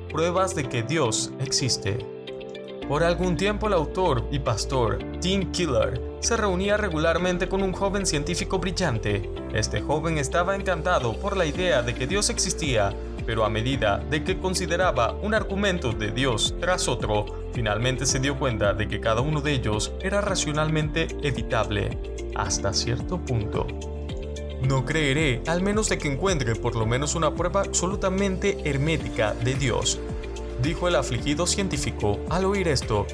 pruebas de que Dios existe. Por algún tiempo el autor y pastor Tim Keller se reunía regularmente con un joven científico brillante. Este joven estaba encantado por la idea de que Dios existía, pero a medida de que consideraba un argumento de Dios tras otro, finalmente se dio cuenta de que cada uno de ellos era racionalmente evitable, hasta cierto punto. No creeré, al menos de que encuentre por lo menos una prueba absolutamente hermética de Dios, dijo el afligido científico. Al oír esto,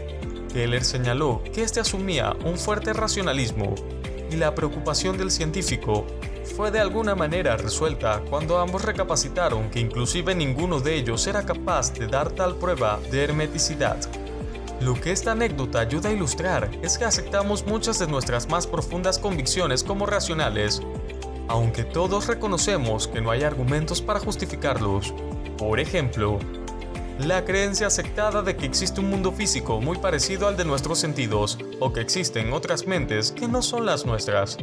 Keller señaló que este asumía un fuerte racionalismo, y la preocupación del científico fue de alguna manera resuelta cuando ambos recapacitaron que inclusive ninguno de ellos era capaz de dar tal prueba de hermeticidad. Lo que esta anécdota ayuda a ilustrar es que aceptamos muchas de nuestras más profundas convicciones como racionales, aunque todos reconocemos que no hay argumentos para justificarlos. Por ejemplo, la creencia aceptada de que existe un mundo físico muy parecido al de nuestros sentidos, o que existen otras mentes que no son las nuestras.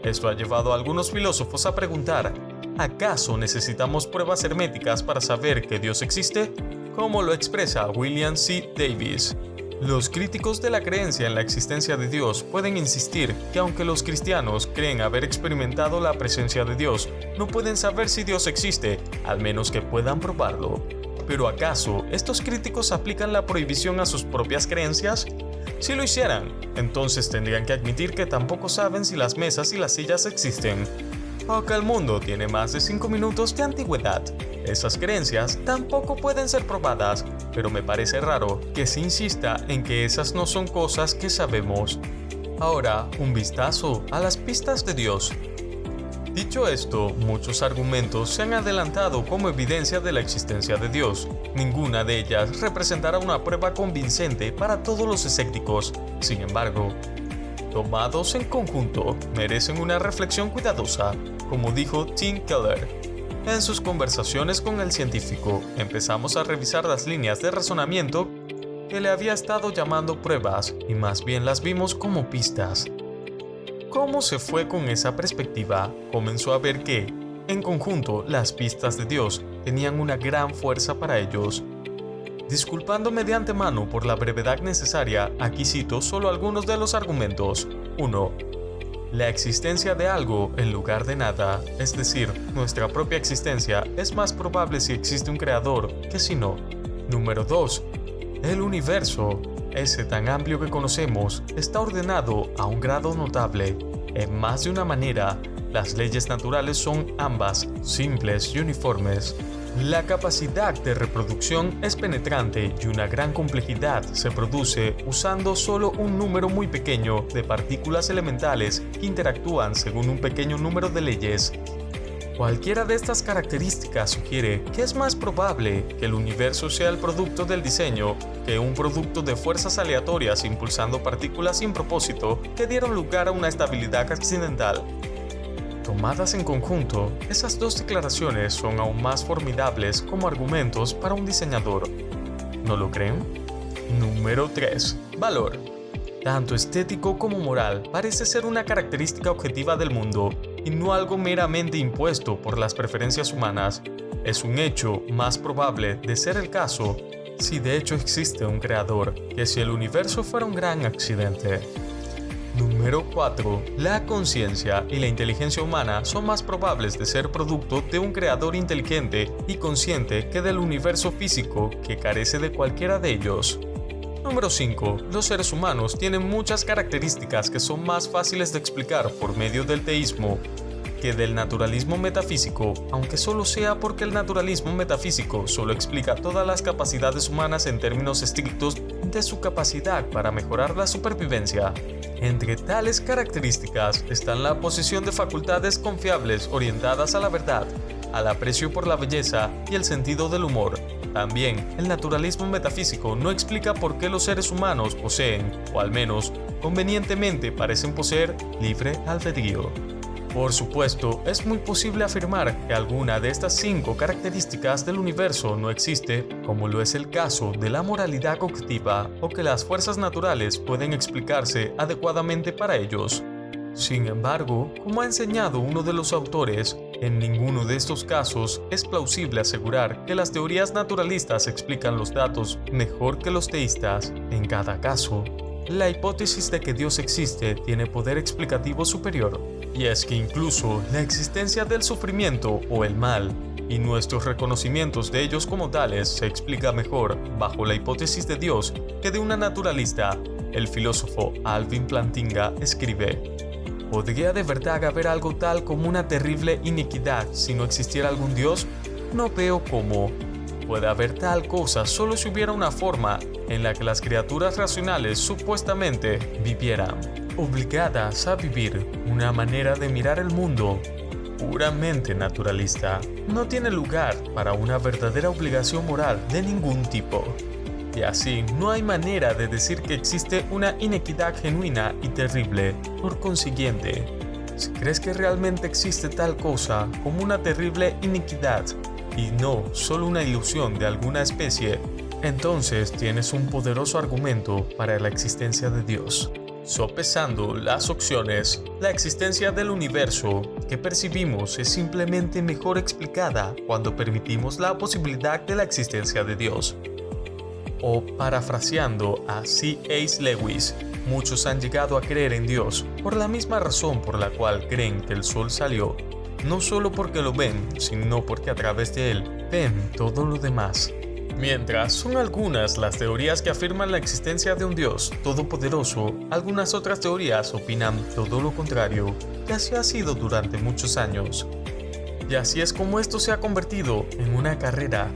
Esto ha llevado a algunos filósofos a preguntar: ¿acaso necesitamos pruebas herméticas para saber que Dios existe? Como lo expresa William C. Davis. Los críticos de la creencia en la existencia de Dios pueden insistir que aunque los cristianos creen haber experimentado la presencia de Dios, no pueden saber si Dios existe, al menos que puedan probarlo. ¿Pero acaso estos críticos aplican la prohibición a sus propias creencias? Si lo hicieran, entonces tendrían que admitir que tampoco saben si las mesas y las sillas existen, o que el mundo tiene más de 5 minutos de antigüedad. Esas creencias tampoco pueden ser probadas, pero me parece raro que se insista en que esas no son cosas que sabemos. Ahora, un vistazo a las pistas de Dios. Dicho esto, muchos argumentos se han adelantado como evidencia de la existencia de Dios. Ninguna de ellas representará una prueba convincente para todos los escépticos. Sin embargo, tomados en conjunto, merecen una reflexión cuidadosa, como dijo Tim Keller. En sus conversaciones con el científico, empezamos a revisar las líneas de razonamiento que le había estado llamando pruebas, y más bien las vimos como pistas. ¿Cómo se fue con esa perspectiva? Comenzó a ver que, en conjunto, las pistas de Dios tenían una gran fuerza para ellos. Disculpándome de antemano por la brevedad necesaria, aquí cito solo algunos de los argumentos. 1. La existencia de algo en lugar de nada, es decir, nuestra propia existencia, es más probable si existe un creador que si no. Número 2. El universo, ese tan amplio que conocemos, está ordenado a un grado notable. En más de una manera, las leyes naturales son ambas simples y uniformes. La capacidad de reproducción es penetrante y una gran complejidad se produce usando solo un número muy pequeño de partículas elementales que interactúan según un pequeño número de leyes. Cualquiera de estas características sugiere que es más probable que el universo sea el producto del diseño que un producto de fuerzas aleatorias impulsando partículas sin propósito que dieron lugar a una estabilidad accidental. Tomadas en conjunto, esas dos declaraciones son aún más formidables como argumentos para un diseñador. ¿No lo creen? Número 3. Valor. Tanto estético como moral parece ser una característica objetiva del mundo y no algo meramente impuesto por las preferencias humanas. Es un hecho más probable de ser el caso si de hecho existe un creador que si el universo fuera un gran accidente. Número 4. La conciencia y la inteligencia humana son más probables de ser producto de un creador inteligente y consciente que del universo físico que carece de cualquiera de ellos. Número 5. Los seres humanos tienen muchas características que son más fáciles de explicar por medio del teísmo que del naturalismo metafísico, aunque solo sea porque el naturalismo metafísico solo explica todas las capacidades humanas en términos estrictos de su capacidad para mejorar la supervivencia. Entre tales características están la posesión de facultades confiables orientadas a la verdad, al aprecio por la belleza y el sentido del humor. También, el naturalismo metafísico no explica por qué los seres humanos poseen, o al menos convenientemente parecen poseer, libre albedrío. Por supuesto, es muy posible afirmar que alguna de estas 5 características del universo no existe, como lo es el caso de la moralidad cognitiva, o que las fuerzas naturales pueden explicarse adecuadamente para ellos. Sin embargo, como ha enseñado uno de los autores, en ninguno de estos casos es plausible asegurar que las teorías naturalistas explican los datos mejor que los teístas. En cada caso, la hipótesis de que Dios existe tiene poder explicativo superior, y es que incluso la existencia del sufrimiento o el mal y nuestros reconocimientos de ellos como tales se explica mejor bajo la hipótesis de Dios que de una naturalista. El filósofo Alvin Plantinga escribe: ¿podría de verdad haber algo tal como una terrible iniquidad si no existiera algún Dios? No veo cómo. Puede haber tal cosa solo si hubiera una forma en la que las criaturas racionales supuestamente vivieran, obligadas a vivir. Una manera de mirar el mundo puramente naturalista no tiene lugar para una verdadera obligación moral de ningún tipo. Y así no hay manera de decir que existe una inequidad genuina y terrible. Por consiguiente, si crees que realmente existe tal cosa como una terrible iniquidad y no solo una ilusión de alguna especie, entonces tienes un poderoso argumento para la existencia de Dios. Sopesando las opciones, la existencia del universo que percibimos es simplemente mejor explicada cuando permitimos la posibilidad de la existencia de Dios. O parafraseando a C.S. Lewis, muchos han llegado a creer en Dios por la misma razón por la cual creen que el sol salió, no solo porque lo ven, sino porque a través de él ven todo lo demás. Mientras son algunas las teorías que afirman la existencia de un Dios todopoderoso, algunas otras teorías opinan todo lo contrario, y así ha sido durante muchos años. Y así es como esto se ha convertido en una carrera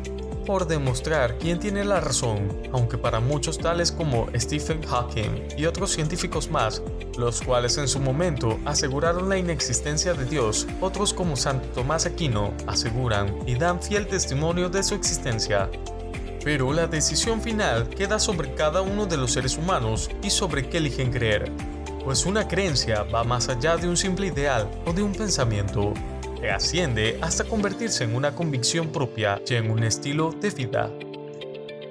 por demostrar quién tiene la razón, aunque para muchos tales como Stephen Hawking y otros científicos más, los cuales en su momento aseguraron la inexistencia de Dios, otros como Santo Tomás Aquino aseguran y dan fiel testimonio de su existencia. Pero la decisión final queda sobre cada uno de los seres humanos y sobre qué eligen creer, pues una creencia va más allá de un simple ideal o de un pensamiento, que asciende hasta convertirse en una convicción propia y en un estilo de vida.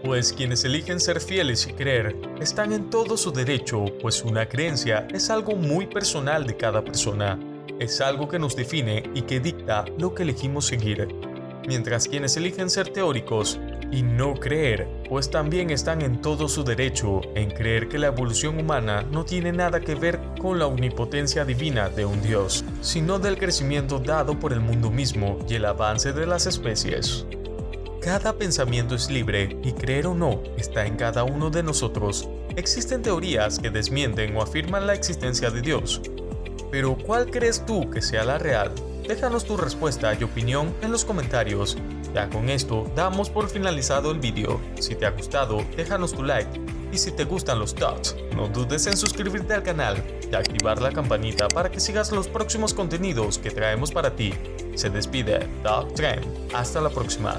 Pues quienes eligen ser fieles y creer están en todo su derecho, pues una creencia es algo muy personal de cada persona, es algo que nos define y que dicta lo que elegimos seguir. Mientras quienes eligen ser teóricos y no creer, pues también están en todo su derecho en creer que la evolución humana no tiene nada que ver con la omnipotencia divina de un Dios, sino del crecimiento dado por el mundo mismo y el avance de las especies. Cada pensamiento es libre y creer o no está en cada uno de nosotros. Existen teorías que desmienten o afirman la existencia de Dios. Pero ¿cuál crees tú que sea la real? Déjanos tu respuesta y opinión en los comentarios. Ya con esto damos por finalizado el vídeo. Si te ha gustado, déjanos tu like. Y si te gustan los thoughts, no dudes en suscribirte al canal y activar la campanita para que sigas los próximos contenidos que traemos para ti. Se despide Doc Trend. Hasta la próxima.